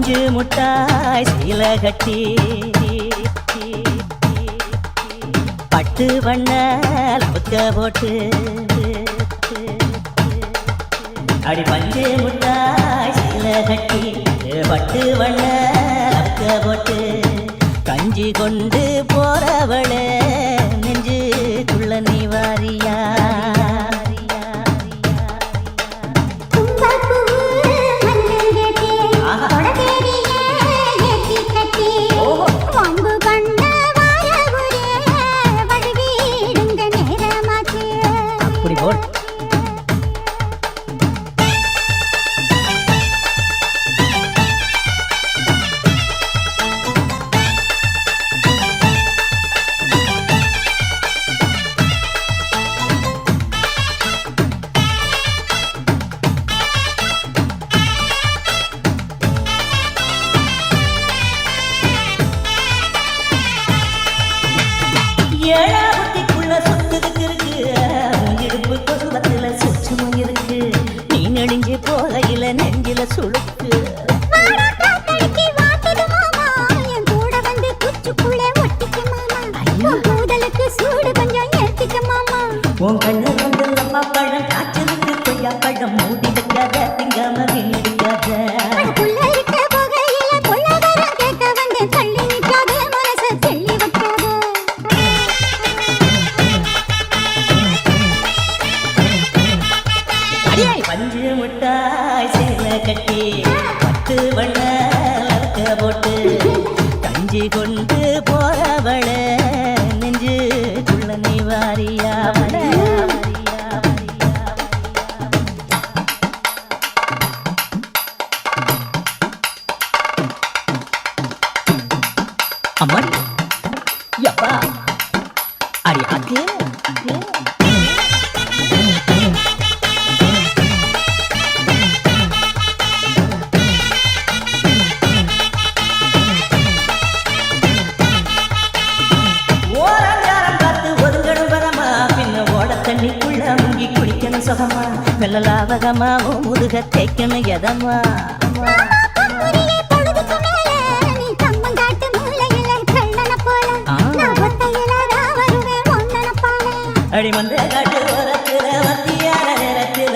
பஞ்சு முட்டாய் சீல கட்டி பட்டு வண்ண லவுக்க போட்டு அடி பஞ்சு முட்டாய் சீல கட்டி பட்டு வண்ண லவுக்க போட்டு கஞ்சி கொண்டு போறவளே நெஞ்சுக்குள்ள நீ வாரியா ஏழாவத்திக்குள்ள சொத்துக்கு இருக்கு இடுப்பு கொசுவத்துல சுற்றமும் இருக்கு நீ நெடுஞ்சு போகையில நெஞ்சில சுழுக்கு உன் கண்ணு வந்து நம்ம பழம் காய்ச்சலுக்கு கொய்யா பழம் மூடி வைக்காத திங்காம வீணடிக்காத பஞ்சு முட்டாய் சேல கட்டி பட்டு வண்ண லவுக்க போட்டு கஞ்சி கொண்டு போறவள நெஞ்சுக்குள்ள நீ வாரியா அம்மாடி யப்பா அடி ஆக்கே தண்ணிக்குள்ள முங்கி குடிக்கணும் சுகமா மெல்ல லாவகமா முதுக தேய்க்கணும் எதமா அடி மந்த காட்டு ஓரத்துல வத்தியான நேரத்துல